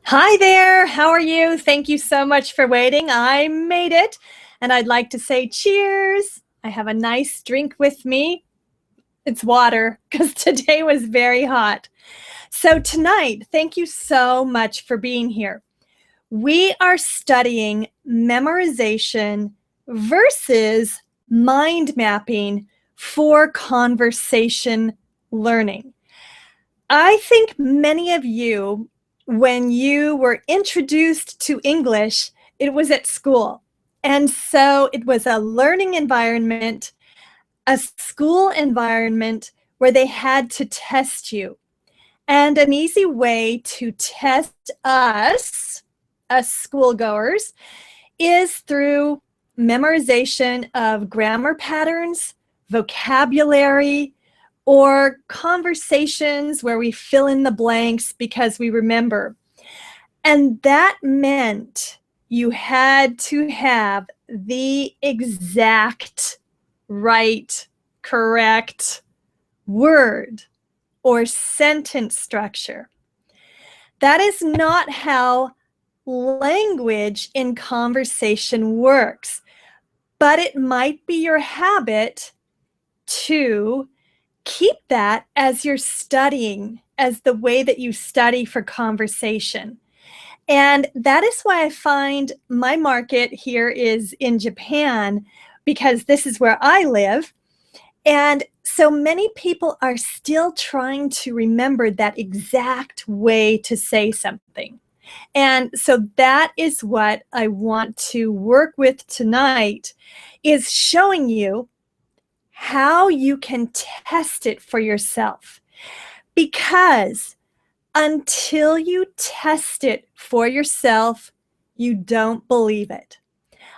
Hi there, how are you? Thank you so much for waiting. I made it, and I'd like to say cheers. I have a nice drink with me. It's water because today was very hot. So, tonight, thank you so much for being here. We are studying memorization versus mind mapping for conversation learning. I think many of you, when you were introduced to English, it was at school. And so it was a learning environment, a school environment where they had to test you. And an easy way to test us schoolgoers, is through memorization of grammar patterns, vocabulary, or conversations where we fill in the blanks because we remember. And that meant you had to have the exact right, correct word or sentence structure. That is not how language in conversation works, but it might be your habit to keep that as you're studying, as the way that you study for conversation. And that is why I find my market here is in Japan, because this is where I live. And so many people are still trying to remember that exact way to say something. And so that is what I want to work with tonight, is showing you how you can test it for yourself. Because until you test it for yourself, you don't believe it.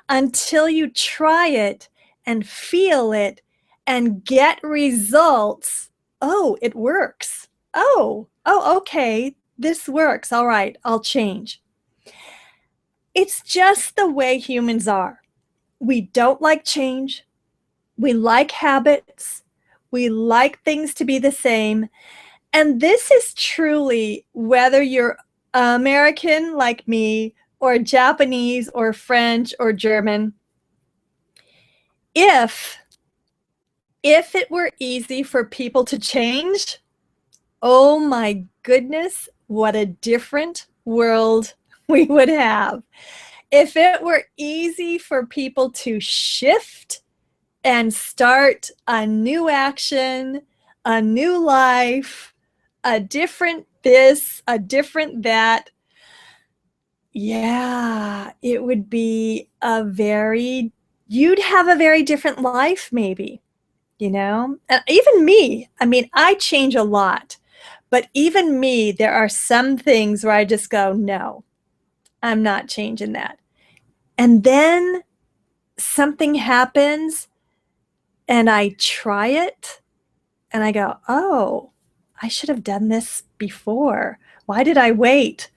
Until you try it and feel it and get results, oh, it works. Oh, okay, this works. All right, I'll change. It's just the way humans are. We don't like change. We like habits. We like things to be the same. And this is truly whether you're American like me, or Japanese, or French, or German. If it were easy for people to change, oh my goodness, what a different world we would have. If it were easy for people to shift and start a new action, a new life, a different this, a different that, yeah, it would be you'd have a very different life maybe, you know? And even me, I mean, I change a lot, but even me, there are some things where I just go, no, I'm not changing that. And then something happens and I try it and I go, oh, I should have done this before. Why did I wait?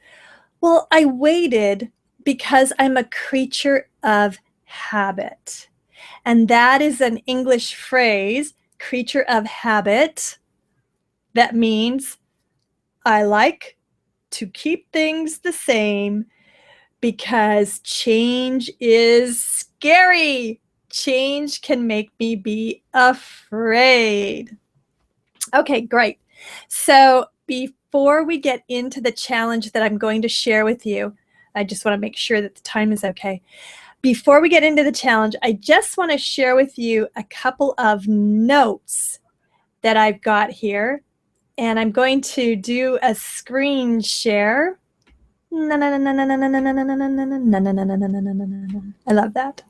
Well, I waited because I'm a creature of habit. And that is an English phrase, creature of habit. That means I like to keep things the same because change is scary. Change can make me be afraid. Okay, great. So before we get into the challenge that I'm going to share with you, I just want to make sure that the time is okay. Before we get into the challenge, I just want to share with you a couple of notes that I've got here. And I'm going to do a screen share. I love that.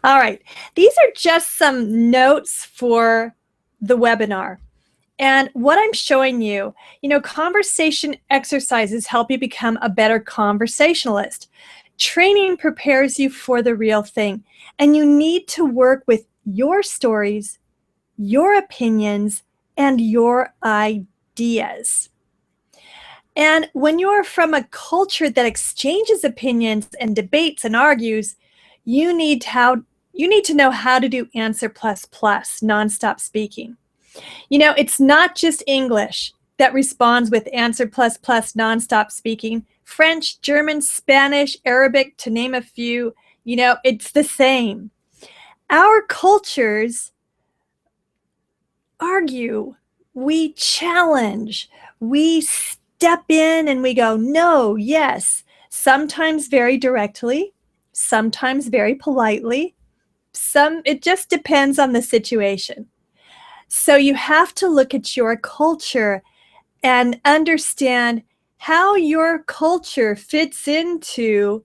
All right, these are just some notes for the webinar. And what I'm showing you, conversation exercises help you become a better conversationalist. Training prepares you for the real thing. And you need to work with your stories, your opinions, and your ideas. And when you're from a culture that exchanges opinions and debates and argues, you need to know how to do answer plus plus, nonstop speaking. It's not just English. that responds with answer plus plus nonstop speaking. French, German, Spanish, Arabic, to name a few, you know, it's the same. Our cultures argue, we challenge, we step in and we go, no, yes, sometimes very directly, sometimes very politely. It just depends on the situation. So you have to look at your culture and understand how your culture fits into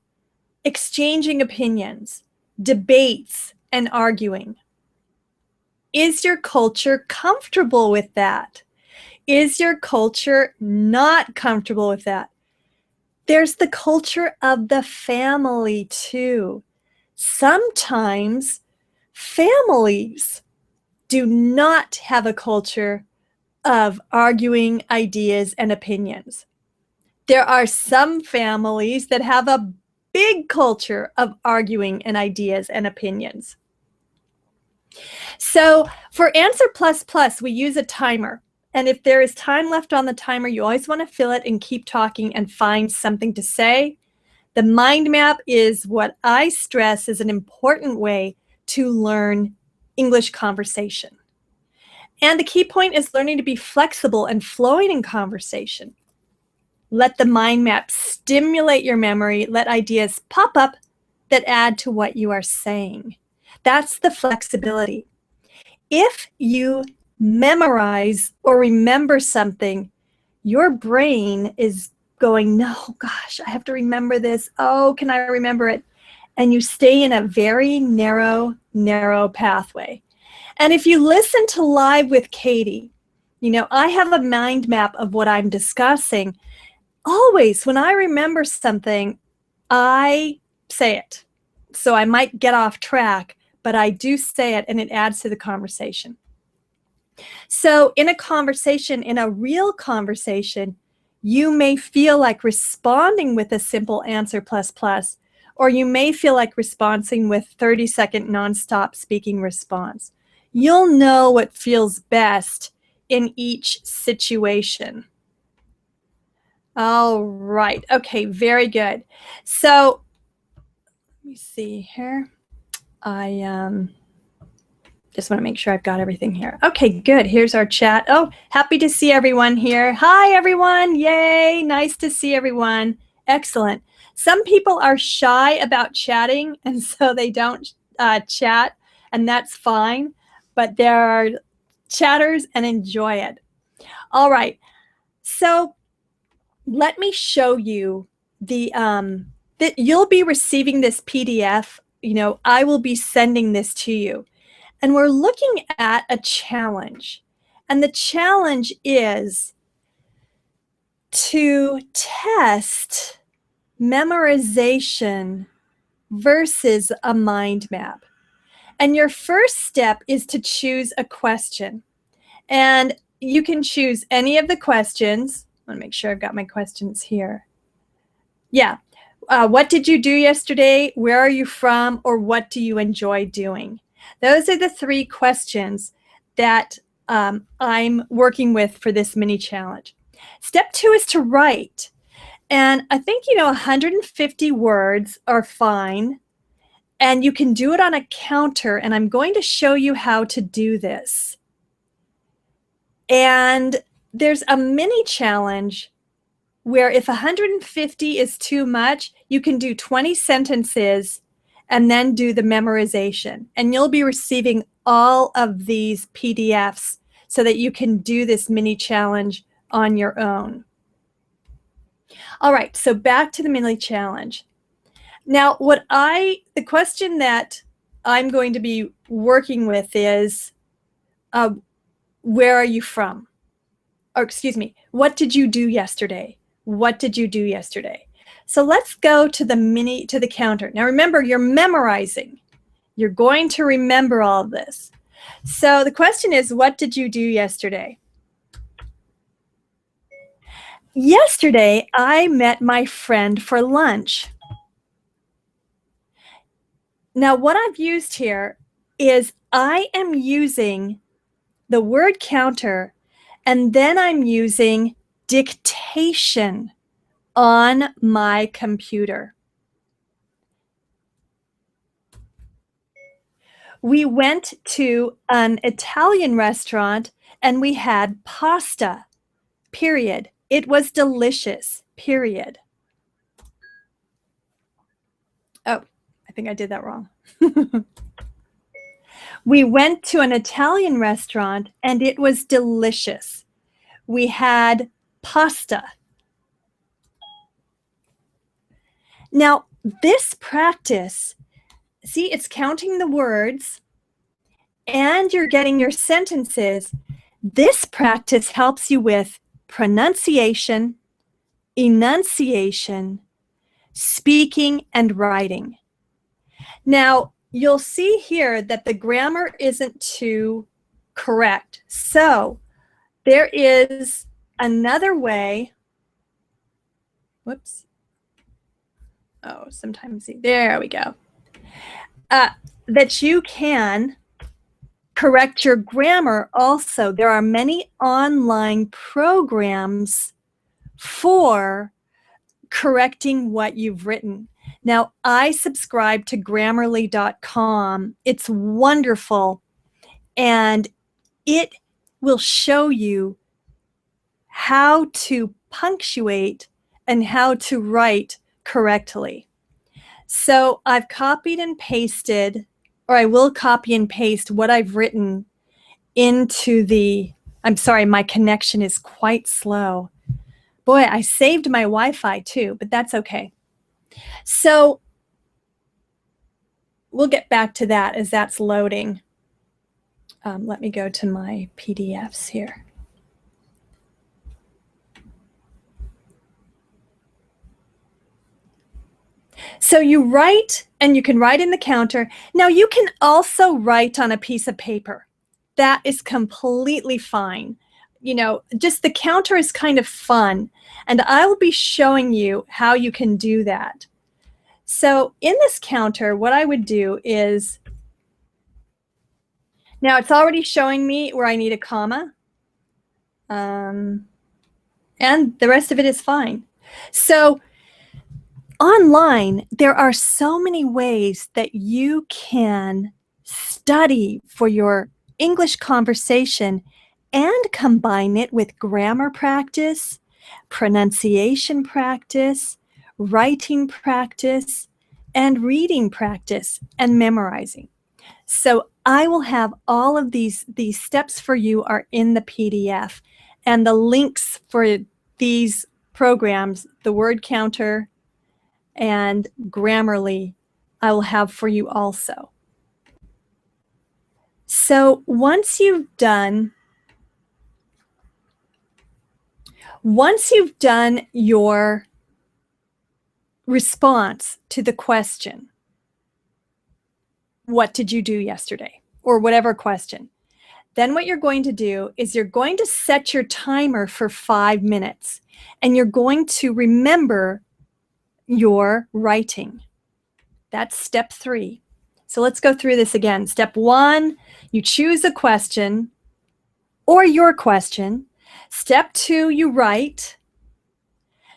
exchanging opinions, debates, and arguing. Is your culture comfortable with that? Is your culture not comfortable with that? There's the culture of the family too. Sometimes families do not have a culture of arguing ideas and opinions. There are some families that have a big culture of arguing and ideas and opinions. So for answer plus plus, we use a timer. And if there is time left on the timer, you always want to fill it and keep talking and find something to say. The mind map is what I stress is an important way to learn English conversation. And the key point is learning to be flexible and flowing in conversation. Let the mind map stimulate your memory. Let ideas pop up that add to what you are saying. That's the flexibility. If you memorize or remember something, your brain is going, no, gosh, I have to remember this. Oh, can I remember it? And you stay in a very narrow pathway. And if you listen to Live with Katie, you know, I have a mind map of what I'm discussing. Always, when I remember something, I say it. So I might get off track, but I do say it and it adds to the conversation. So in a conversation, in a real conversation, you may feel like responding with a simple answer plus plus, or you may feel like responding with 30-second nonstop speaking response. You'll know what feels best in each situation. All right. Okay, very good. So let me see here. I just want to make sure I've got everything here. Okay, good. Here's our chat. Oh, happy to see everyone here. Hi, everyone. Yay. Nice to see everyone. Excellent. Some people are shy about chatting, and so they don't chat, and that's fine. But there are chatters and enjoy it. All right. So let me show you the that you'll be receiving this PDF. You know, I will be sending this to you. And we're looking at a challenge. And the challenge is to test memorization versus a mind map. And your first step is to choose a question. And you can choose any of the questions. I want to make sure I've got my questions here. Yeah. What did you do yesterday? Where are you from? Or what do you enjoy doing? Those are the three questions that I'm working with for this mini challenge. Step 2 is to write. And I think, you know, 150 words are fine. And you can do it on a counter. And I'm going to show you how to do this. And there's a mini challenge where if 150 is too much, you can do 20 sentences and then do the memorization. And you'll be receiving all of these PDFs so that you can do this mini challenge on your own. All right, so back to the mini challenge. Now, the question that I'm going to be working with is, where are you from? Or excuse me, what did you do yesterday? What did you do yesterday? So let's go to the counter. Now remember, you're memorizing. You're going to remember all of this. So the question is, what did you do yesterday? Yesterday, I met my friend for lunch. Now what I've used here is I am using the word counter And then I'm using dictation on my computer. We went to an Italian restaurant and we had pasta, period. It was delicious, period. Oh, I think I did that wrong. We went to an Italian restaurant and it was delicious. We had pasta. Now, this practice, see, it's counting the words and you're getting your sentences. This practice helps you with pronunciation, enunciation, speaking, and writing. Now, you'll see here that the grammar isn't too correct. So there is another way. Whoops. Oh, sometimes, there we go. That you can correct your grammar also. There are many online programs for correcting what you've written. Now, I subscribe to Grammarly.com. It's wonderful, and it will show you how to punctuate and how to write correctly. So I've copied and pasted, or I will copy and paste what I've written into the, I'm sorry, my connection is quite slow. Boy, I saved my Wi-Fi too, but that's okay. So we'll get back to that as that's loading. Let me go to my PDFs here. So you write, and you can write in the counter. Now you can also write on a piece of paper. That is completely fine. You know, just the counter is kind of fun, and I will be showing you how you can do that. So in this counter, what I would do is, now it's already showing me where I need a comma, and the rest of it is fine. So online, there are so many ways that you can study for your English conversation and combine it with grammar practice, pronunciation practice, writing practice, and reading practice and memorizing. So I will have all of these steps for you are in the PDF, and the links for these programs, the word counter and Grammarly, I will have for you also. So once you've done your response to the question, what did you do yesterday? Or whatever question. Then what you're going to do is you're going to set your timer for 5 minutes, and you're going to remember your writing. That's step 3. So let's go through this again. Step 1, you choose a question or your question. Step 2, you write.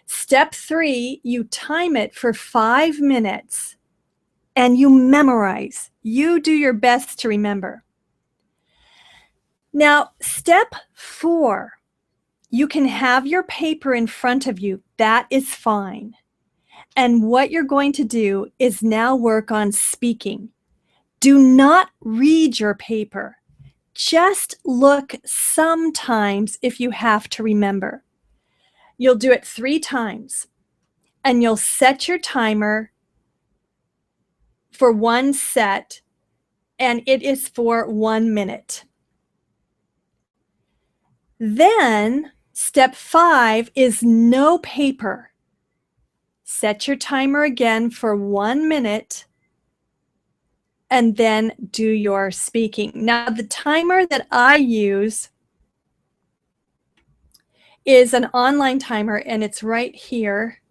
Step 3, you time it for 5 minutes and you memorize. You do your best to remember. Now, step 4, you can have your paper in front of you. That is fine. And what you're going to do is now work on speaking. Do not read your paper. Just look sometimes if you have to remember. You'll do it 3 times, and you'll set your timer for 1 set, and it is for 1 minute. Then step 5 is no paper. Set your timer again for 1 minute, and then do your speaking. Now, the timer that I use is an online timer, and it's right here.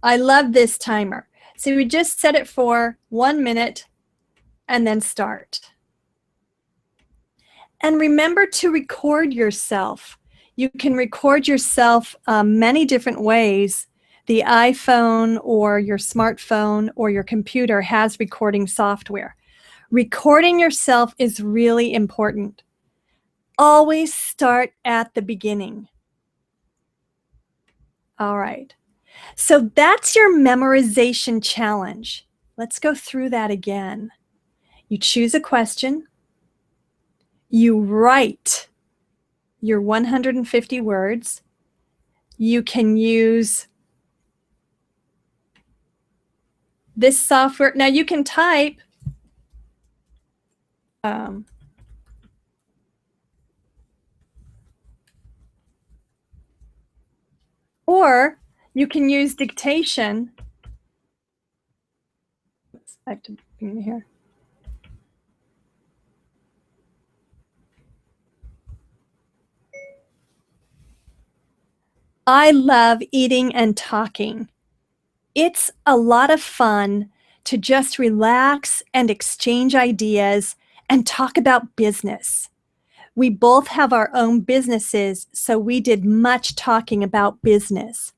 I love this timer. So we just set it for 1 minute and then start. And remember to record yourself. You can record yourself many different ways. The iPhone or your smartphone or your computer has recording software. Recording yourself is really important. Always start at the beginning. All right. So that's your memorization challenge. Let's go through that again. You choose a question. You write your 150 words. You can use this software. Now you can type or you can use dictation. Oops, I have to bring it here. I love eating and talking. It's a lot of fun to just relax and exchange ideas and talk about business. We both have our own businesses, so we did much talking about business.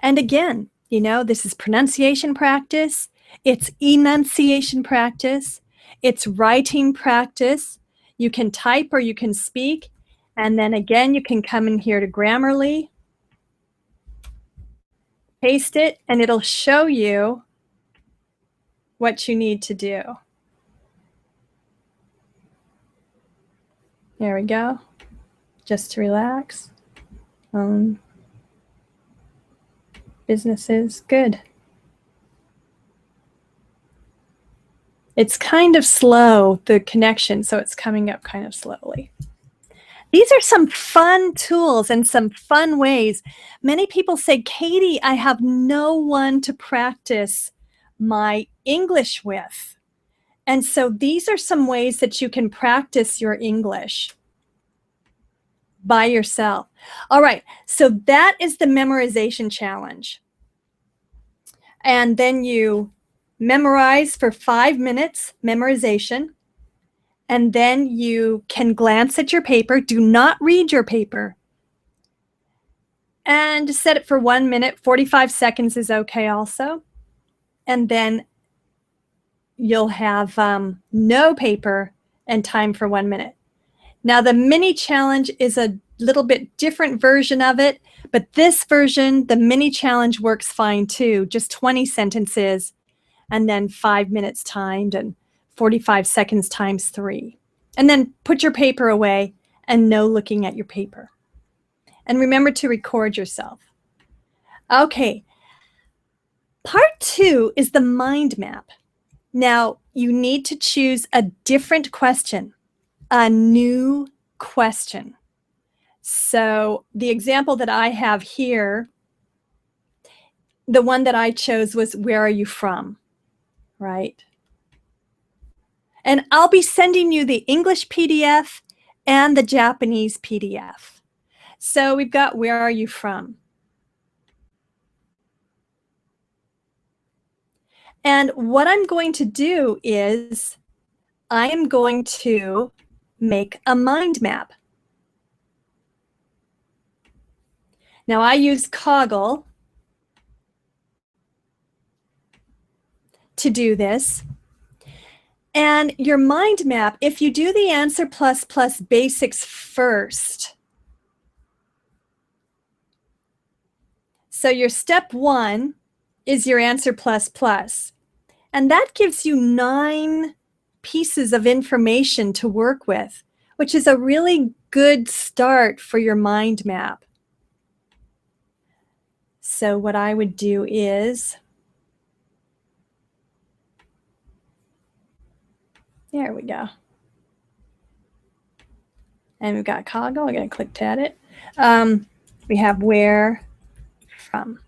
And again, you know, this is pronunciation practice, it's enunciation practice, it's writing practice. You can type or you can speak. And then again, you can come in here to Grammarly, paste it, and it'll show you what you need to do. There we go. Just to relax. Businesses, good. It's kind of slow, the connection, so it's coming up kind of slowly. These are some fun tools and some fun ways. Many people say, Katie, I have no one to practice my English with. And so these are some ways that you can practice your English by yourself. All right, so that is the memorization challenge. And then you memorize for 5 minutes, memorization. And then you can glance at your paper. Do not read your paper. And set it for 1 minute. 45 seconds is okay also. And then you'll have no paper and time for 1 minute. Now the mini challenge is a little bit different version of it, but this version, the mini challenge, works fine too. Just 20 sentences and then 5 minutes timed and 45 seconds times 3. And then put your paper away and no looking at your paper. And remember to record yourself. Okay. Part 2 is the mind map. Now you need to choose a different question, a new question. So the example that I have here, the one that I chose was, where are you from? Right? And I'll be sending you the English PDF and the Japanese PDF. So we've got, where are you from? And what I'm going to do is I am going to make a mind map. Now I use Coggle to do this. And your mind map, if you do the Answer Plus Plus basics first, so your step 1 is your Answer Plus Plus. And that gives you 9 pieces of information to work with, which is a really good start for your mind map. So what I would do is, there we go. And we've got Coggle. I'm going to click to edit. We have where from.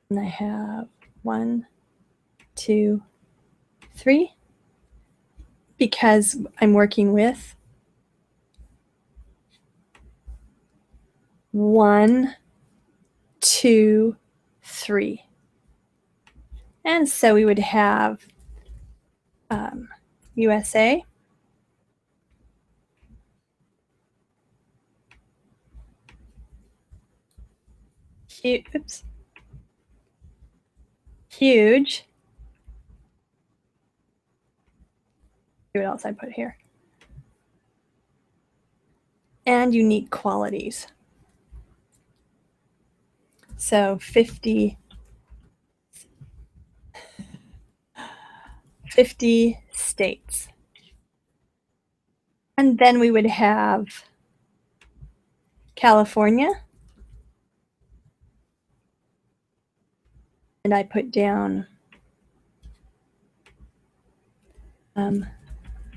And I have 1, 2, 3, because I'm working with 1, 2, 3. And so we would have USA. Oops. Huge. See what else I put here. And unique qualities. So 50 states. And then we would have California. And I put down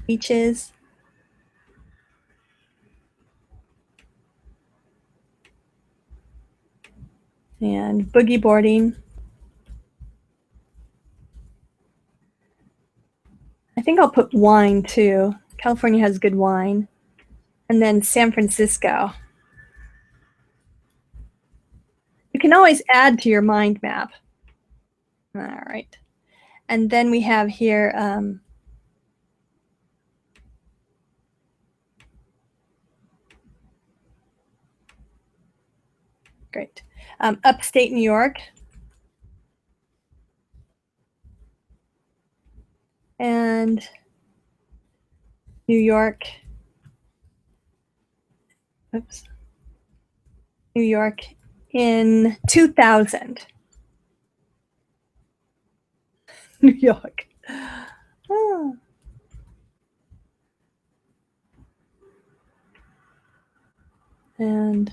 beaches. And boogie boarding. I think I'll put wine too. California has good wine. And then San Francisco. You can always add to your mind map. All right. And then we have here great. Upstate New York. And New York. Oops. New York in 2000. New York. Oh. And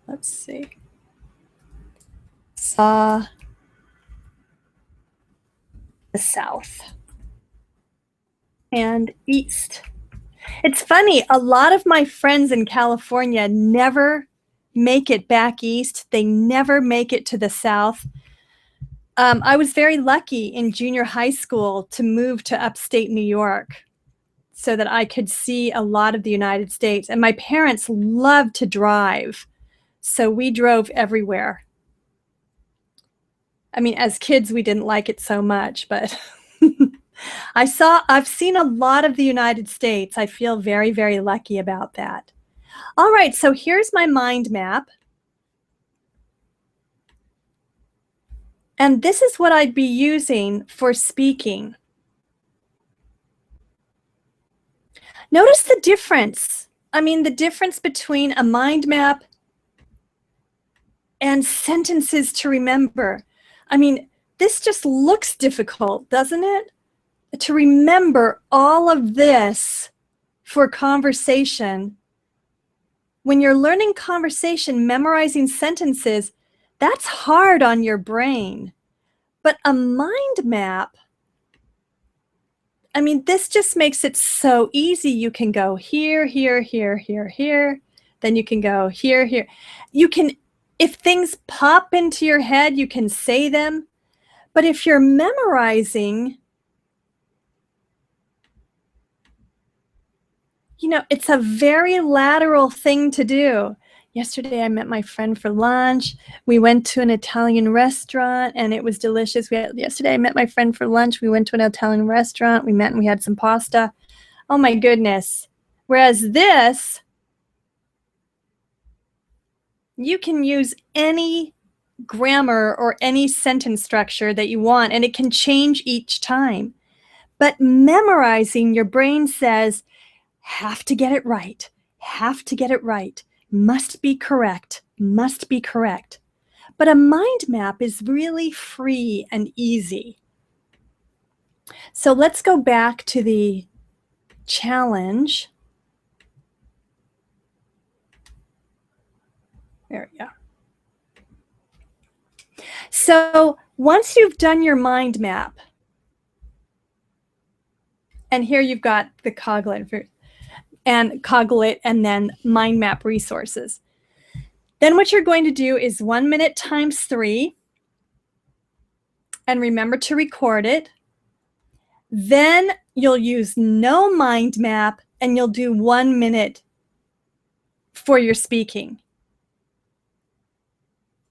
let's see. Saw the South. And East. It's funny, a lot of my friends in California never make it back east. They never make it to the South. I was very lucky in junior high school to move to upstate New York so that I could see a lot of the United States. And my parents loved to drive, so we drove everywhere. I mean, as kids, we didn't like it so much, but I've seen a lot of the United States. I feel very, very lucky about that. All right, so here's my mind map. And this is what I'd be using for speaking. Notice the difference. I mean, the difference between a mind map and sentences to remember. I mean, this just looks difficult, doesn't it? To remember all of this for conversation. When you're learning conversation, memorizing sentences, that's hard on your brain. But a mind map, I mean, this just makes it so easy. You can go here, here, here, here, here. Then you can go here, here. You can, if things pop into your head, you can say them. But if you're memorizing, you know, it's a very lateral thing to do. Yesterday, I met my friend for lunch. We went to an Italian restaurant, and it was delicious. Yesterday, I met my friend for lunch. We went to an Italian restaurant. We met, and we had some pasta. Oh, my goodness. Whereas this, you can use any grammar or any sentence structure that you want, and it can change each time. But memorizing, your brain says, have to get it right, have to get it right. Must be correct, must be correct. But a mind map is really free and easy. So let's go back to the challenge. There we go. So once you've done your mind map, and here you've got the Coglit and then mind map resources. Then what you're going to do is 1 minute times 3, and remember to record it. Then you'll use no mind map, and you'll do 1 minute for your speaking.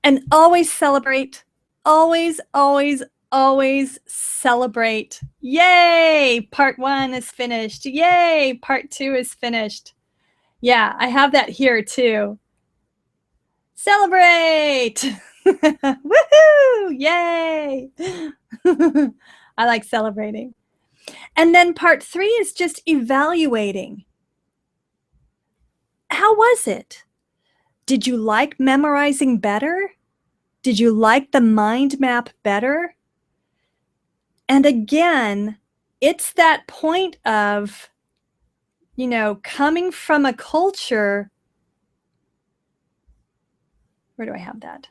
And always celebrate, always, always, always celebrate. Yay! Part 1 is finished. Yay! Part 2 is finished. Yeah, I have that here too. Celebrate! Woohoo! Yay! I like celebrating. And then part 3 is just evaluating. How was it? Did you like memorizing better? Did you like the mind map better? And again, it's that point of, you know, coming from a culture. Where do I have that?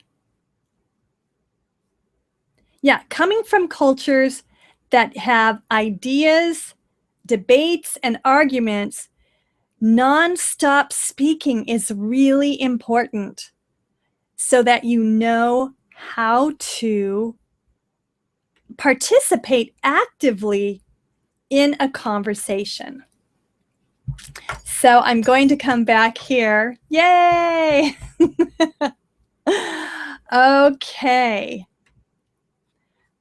Yeah, coming from cultures that have ideas, debates, and arguments, non-stop speaking is really important so that you know how to participate actively in a conversation. So I'm going to come back here. Yay! Okay.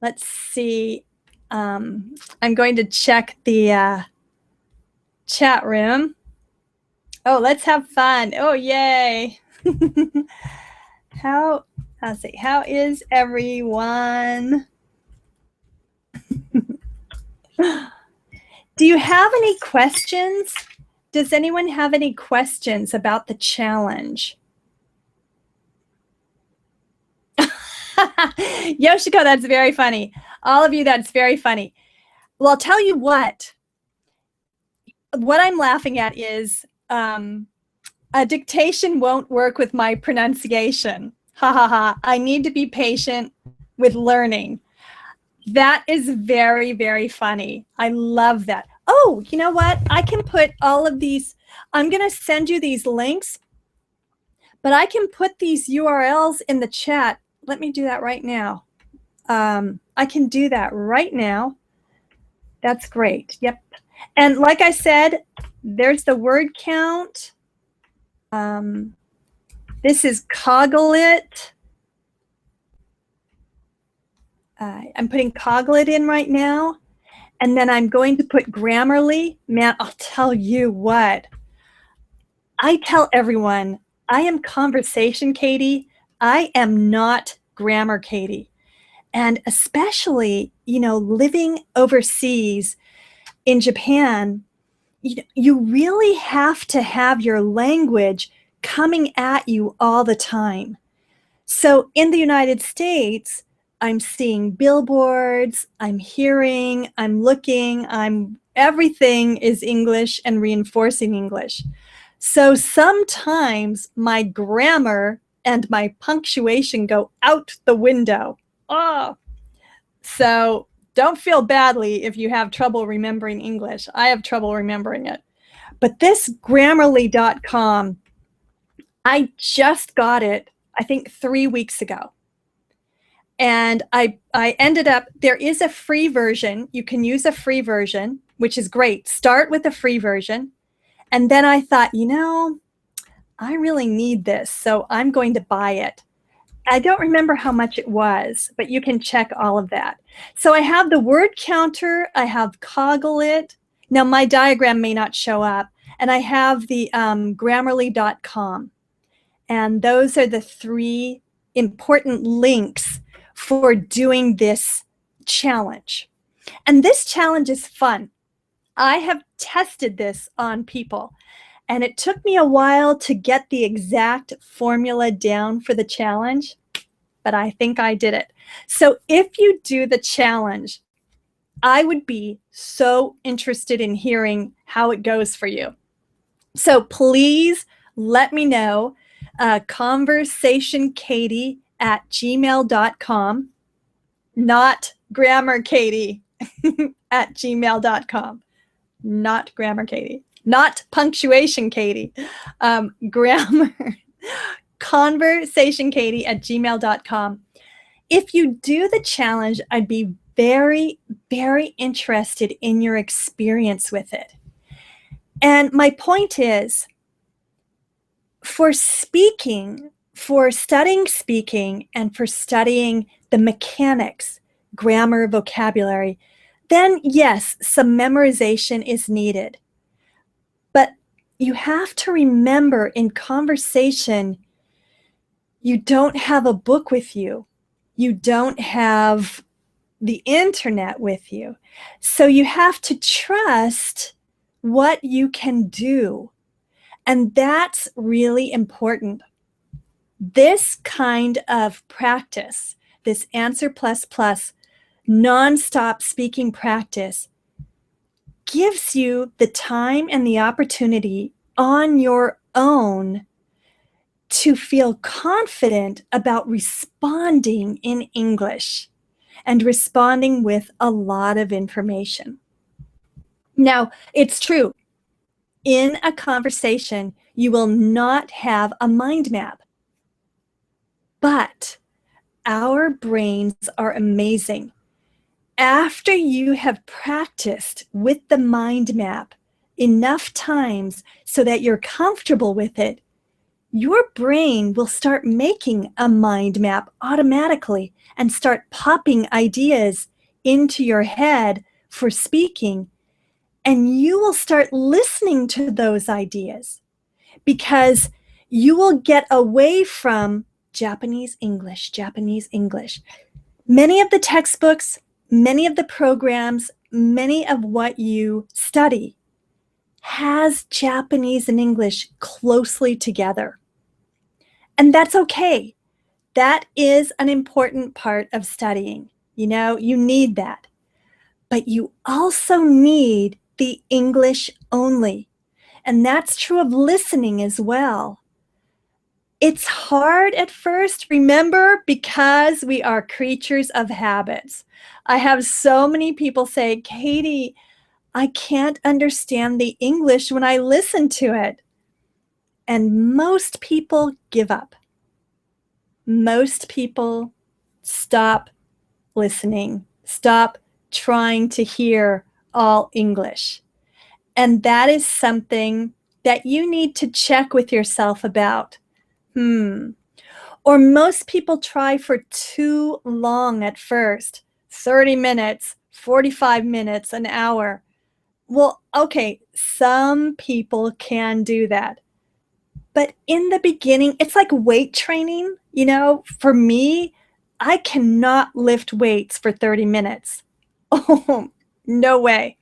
Let's see. I'm going to check the chat room. Oh, let's have fun. Oh, yay. How is everyone? Do you have any questions? Does anyone have any questions about the challenge? Yoshiko, that's very funny. All of you, that's very funny. Well, I'll tell you what. What I'm laughing at is a dictation won't work with my pronunciation. Ha ha ha. I need to be patient with learning. That is very, very funny. I love that. Oh, you know what? I can put all of these, I'm going to send you these links, but I can put these URLs in the chat. Let me do that right now. I can do that right now. That's great. Yep. And like I said, there's the word count. This is Coglit. I'm putting Coglit in right now. And then I'm going to put Grammarly. Man, I'll tell you what. I tell everyone, I am Conversation Katie. I am not Grammar Katie. And especially, you know, living overseas in Japan, you really have to have your language coming at you all the time. So in the United States, I'm seeing billboards, I'm hearing, I'm looking, everything is English and reinforcing English. So sometimes my grammar and my punctuation go out the window. Oh, so don't feel badly if you have trouble remembering English. I have trouble remembering it. But this Grammarly.com, I just got it, I think 3 weeks ago. And I ended up, there is a free version. You can use a free version, which is great. Start with the free version. And then I thought, you know, I really need this, so I'm going to buy it. I don't remember how much it was, but you can check all of that. So I have the word counter, I have Coglit. Now my diagram may not show up, and I have the Grammarly.com. And those are the 3 important links for doing this challenge. And this challenge is fun. I have tested this on people, and it took me a while to get the exact formula down for the challenge, but I think I did it. So if you do the challenge, I would be so interested in hearing how it goes for you. So please let me know, conversationkatie@gmail.com, not grammarkatie @gmail.com, not grammar Katie, not punctuation Katie, grammar, conversationkatie@gmail.com. If you do the challenge, I'd be very, very interested in your experience with it. And my point is, for speaking, for studying speaking, and for studying the mechanics, grammar, vocabulary, then yes, some memorization is needed. But you have to remember in conversation, you don't have a book with you. You don't have the internet with you. So you have to trust what you can do. And that's really important. This kind of practice, this answer plus plus, nonstop speaking practice, gives you the time and the opportunity on your own to feel confident about responding in English and responding with a lot of information. Now, it's true. In a conversation, you will not have a mind map. But our brains are amazing. After you have practiced with the mind map enough times so that you're comfortable with it, your brain will start making a mind map automatically and start popping ideas into your head for speaking. And you will start listening to those ideas because you will get away from Japanese English, Japanese English. Many of the textbooks, many of the programs, many of what you study has Japanese and English closely together. And that's okay. That is an important part of studying. You know, you need that. But you also need the English only. And that's true of listening as well. It's hard at first, remember, because we are creatures of habits. I have so many people say, Katie, I can't understand the English when I listen to it. And most people give up. Most people stop listening, stop trying to hear all English. And that is something that you need to check with yourself about. Or most people try for too long at first, 30 minutes, 45 minutes, an hour. Well, okay, some people can do that. But in the beginning, it's like weight training. You know, for me, I cannot lift weights for 30 minutes. Oh, no way.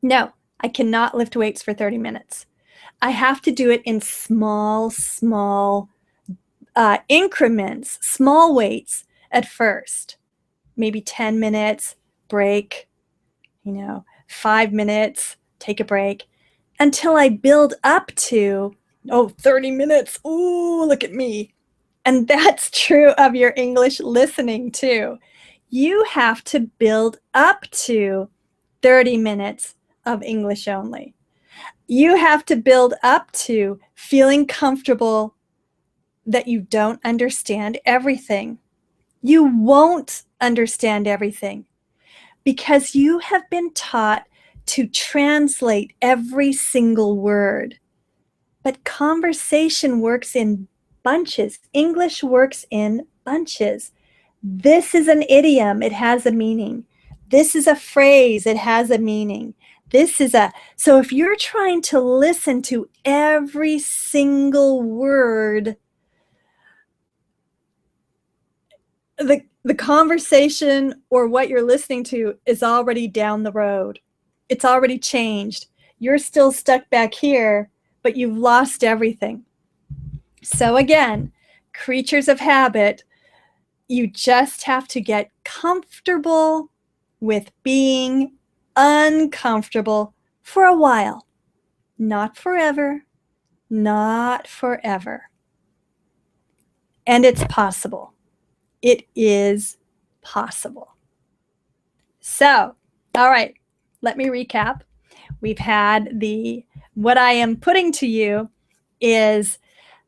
No, I cannot lift weights for 30 minutes. I have to do it in small increments, small weights at first. Maybe 10 minutes, break, 5 minutes, take a break, until I build up to, 30 minutes. Ooh, look at me. And that's true of your English listening too. You have to build up to 30 minutes of English only. You have to build up to feeling comfortable that you don't understand everything. You won't understand everything because you have been taught to translate every single word. But conversation works in bunches. English works in bunches. This is an idiom. It has a meaning. This is a phrase. It has a meaning. So if you're trying to listen to every single word, the conversation or what you're listening to is already down the road. It's already changed. You're still stuck back here, but you've lost everything. So again, creatures of habit, you just have to get comfortable with being uncomfortable for a while. Not forever, not forever. And it's possible. It is possible. So, all right, let me recap. We've had what I am putting to you is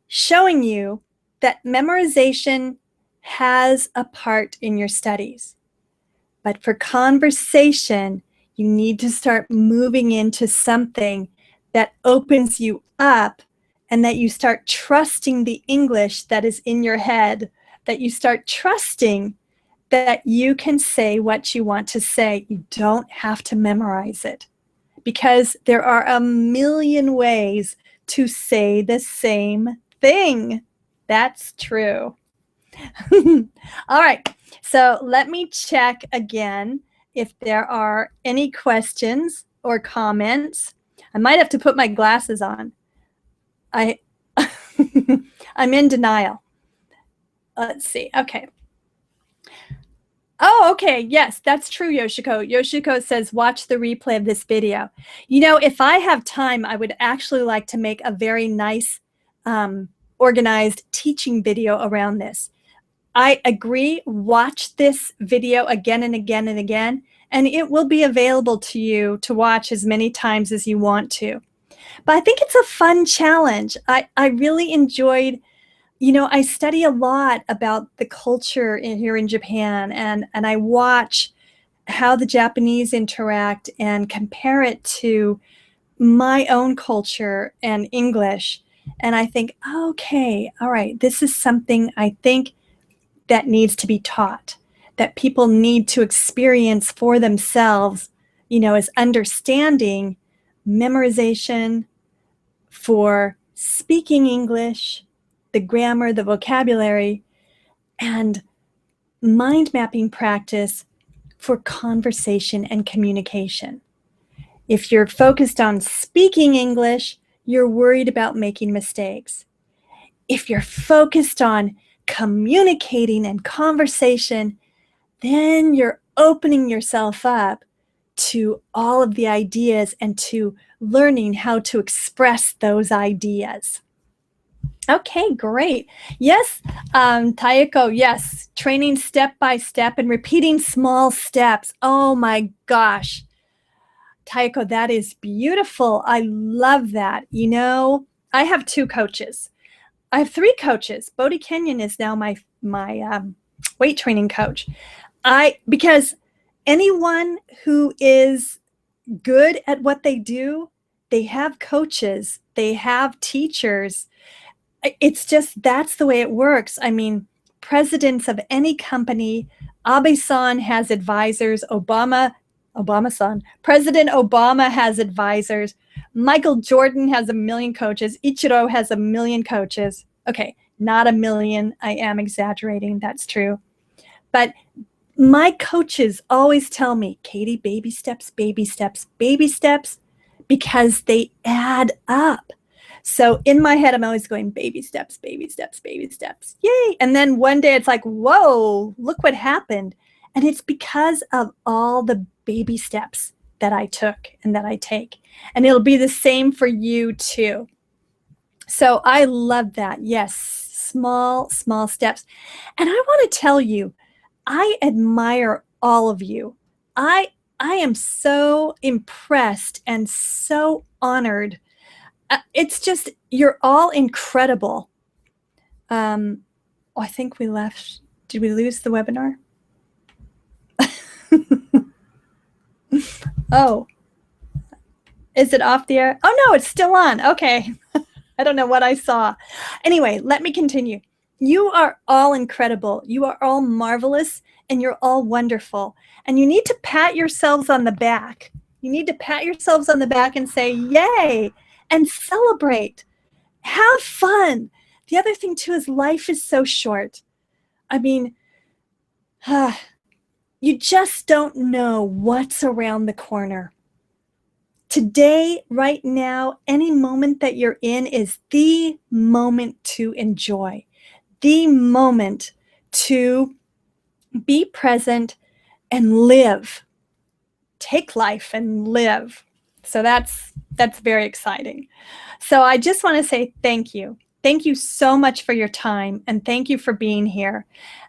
showing you that memorization has a part in your studies. But for conversation, you need to start moving into something that opens you up and that you start trusting the English that is in your head, that you start trusting that you can say what you want to say. You don't have to memorize it, because there are a million ways to say the same thing. That's true. All right, so let me check again if there are any questions or comments. I might have to put my glasses on. I'm in denial. Let's see. Okay. Oh, okay. Yes, that's true, Yoshiko. Yoshiko says, watch the replay of this video. You know, if I have time, I would actually like to make a very nice, organized teaching video around this. I agree. Watch this video again and again and again, and it will be available to you to watch as many times as you want to. But I think it's a fun challenge. I really enjoyed, you know, I study a lot about the culture here in Japan, and I watch how the Japanese interact and compare it to my own culture and English. And I think, okay, all right, this is something I think that needs to be taught, that people need to experience for themselves, you know, as understanding, memorization for speaking English, the grammar, the vocabulary, and mind mapping practice for conversation and communication. If you're focused on speaking English, you're worried about making mistakes. If you're focused on communicating and conversation, then you're opening yourself up to all of the ideas and to learning how to express those ideas. Okay, great. Yes, Taeko, yes, training step by step and repeating small steps. Oh my gosh. Taeko, that is beautiful. I love that. You know, I have 2 coaches. I have 3 coaches. Bodhi Kenyon is now my weight training coach. Because anyone who is good at what they do, they have coaches, they have teachers. It's just, that's the way it works. I mean, presidents of any company, Abe-san has advisors, Obama-san, President Obama has advisors, Michael Jordan has a million coaches, Ichiro has a million coaches. Okay, not a million, I am exaggerating, that's true. But my coaches always tell me, Katie, baby steps, baby steps, baby steps, because they add up. So in my head, I'm always going baby steps, baby steps, baby steps. Yay. And then one day it's like, whoa, look what happened. And it's because of all the baby steps that I took and that I take. And it'll be the same for you too. So I love that. Yes, small, small steps. And I want to tell you, I admire all of you. I am so impressed and so honored. It's just, you're all incredible. I think we left. Did we lose the webinar? Oh, is it off the air? Oh no, it's still on. Okay. I don't know what I saw. Anyway, let me continue. You are all incredible. You are all marvelous, and you're all wonderful. And you need to pat yourselves on the back. You need to pat yourselves on the back and say, yay, and celebrate. Have fun. The other thing too is life is so short. I mean, you just don't know what's around the corner. Today, right now, any moment that you're in is the moment to enjoy, the moment to be present and live. Take life and live. So that's very exciting. So I just want to say thank you. Thank you so much for your time, and thank you for being here.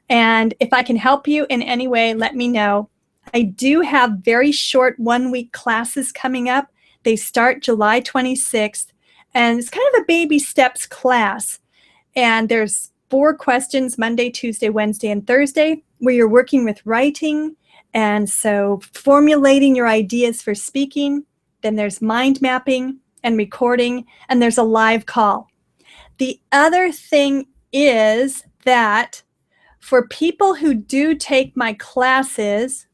And if I can help you in any way, let me know. I do have very short 1-week classes coming up. They start July 26th, and it's kind of a baby steps class. And there's 4 questions, Monday, Tuesday, Wednesday, and Thursday, where you're working with writing, and so formulating your ideas for speaking. Then there's mind mapping and recording, and there's a live call. The other thing is that For people who do take my classes,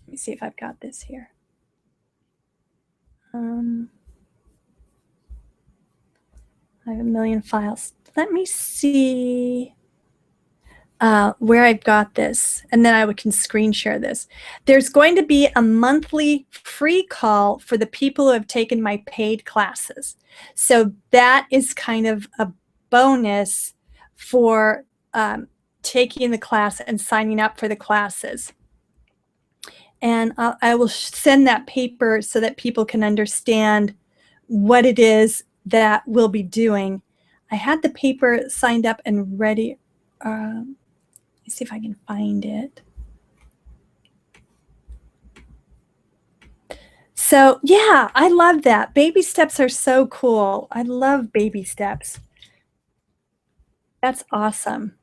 let me see if I've got this here. I have a million files. Let me see where I've got this, and then I can screen share this. There's going to be a monthly free call for the people who have taken my paid classes. So that is kind of a bonus for taking the class and signing up for the classes. And I will send that paper so that people can understand what it is that we'll be doing. I had the paper signed up and ready. Let me see if I can find it. So yeah, I love that. Baby steps are so cool. I love baby steps. That's awesome.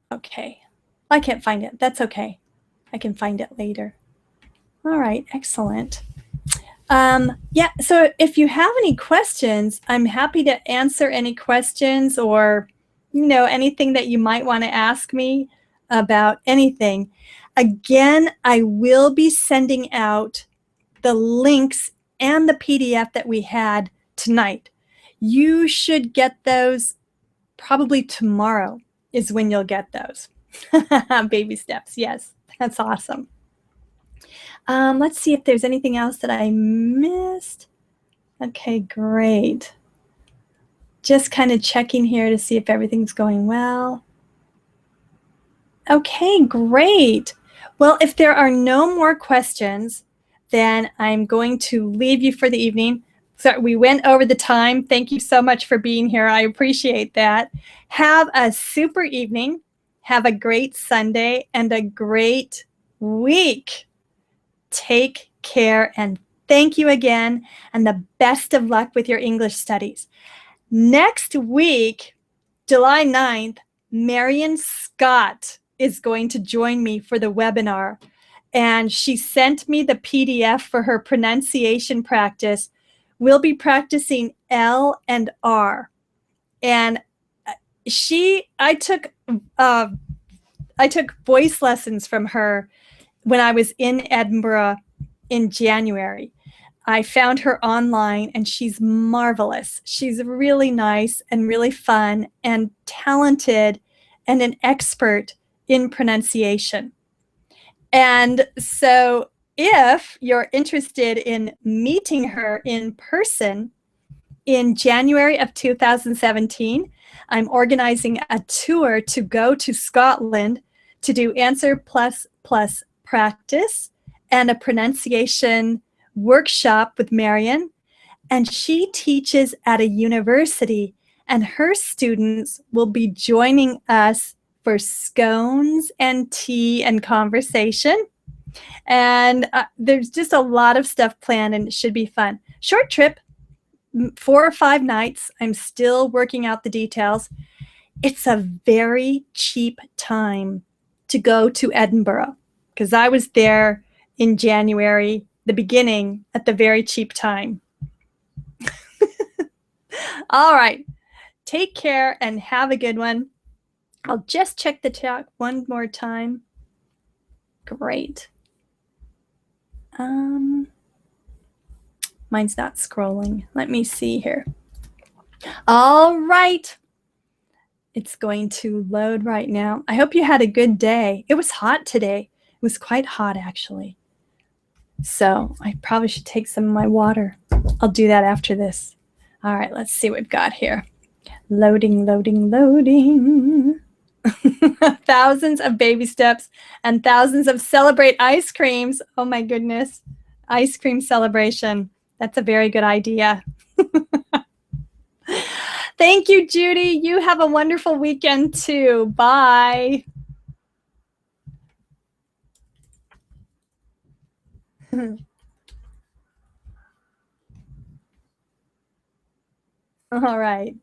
Okay, I can't find it. That's okay. I can find it later. All right, excellent. Yeah, so if you have any questions, I'm happy to answer any questions or, anything that you might want to ask me about anything. Again, I will be sending out the links and the PDF that we had tonight. You should get those probably tomorrow is when you'll get those. Baby steps, yes, that's awesome. Let's see if there's anything else that I missed. Okay, great. Just kind of checking here to see if everything's going well. Okay, great. Well, if there are no more questions, then I'm going to leave you for the evening. So we went over the time. Thank you so much for being here. I appreciate that. Have a super evening. Have a great Sunday and a great week. Take care and thank you again, and the best of luck with your English studies. Next week, July 9th, Marion Scott is going to join me for the webinar, and she sent me the PDF for her pronunciation practice. We'll be practicing L and R, and I took voice lessons from her when I was in Edinburgh in January. I found her online and she's marvelous. She's really nice and really fun and talented and an expert in pronunciation. And so if you're interested in meeting her in person in January of 2017, I'm organizing a tour to go to Scotland to do Answer Plus practice and a pronunciation workshop with Marion. And she teaches at a university, and her students will be joining us for scones and tea and conversation. And there's just a lot of stuff planned, and it should be fun. Short trip, 4 or 5 nights. I'm still working out the details. It's a very cheap time to go to Edinburgh, because I was there in January, the beginning, at the very cheap time. All right. Take care and have a good one. I'll just check the chat one more time. Great. Mine's not scrolling. Let me see here. All right. It's going to load right now. I hope you had a good day. It was hot today. It was quite hot, actually. So I probably should take some of my water. I'll do that after this. All right, let's see what we've got here. Loading, loading, loading. Thousands of baby steps and thousands of Celebrate ice creams. Oh my goodness. Ice cream celebration. That's a very good idea. Thank you, Judy. You have a wonderful weekend too. Bye. All right.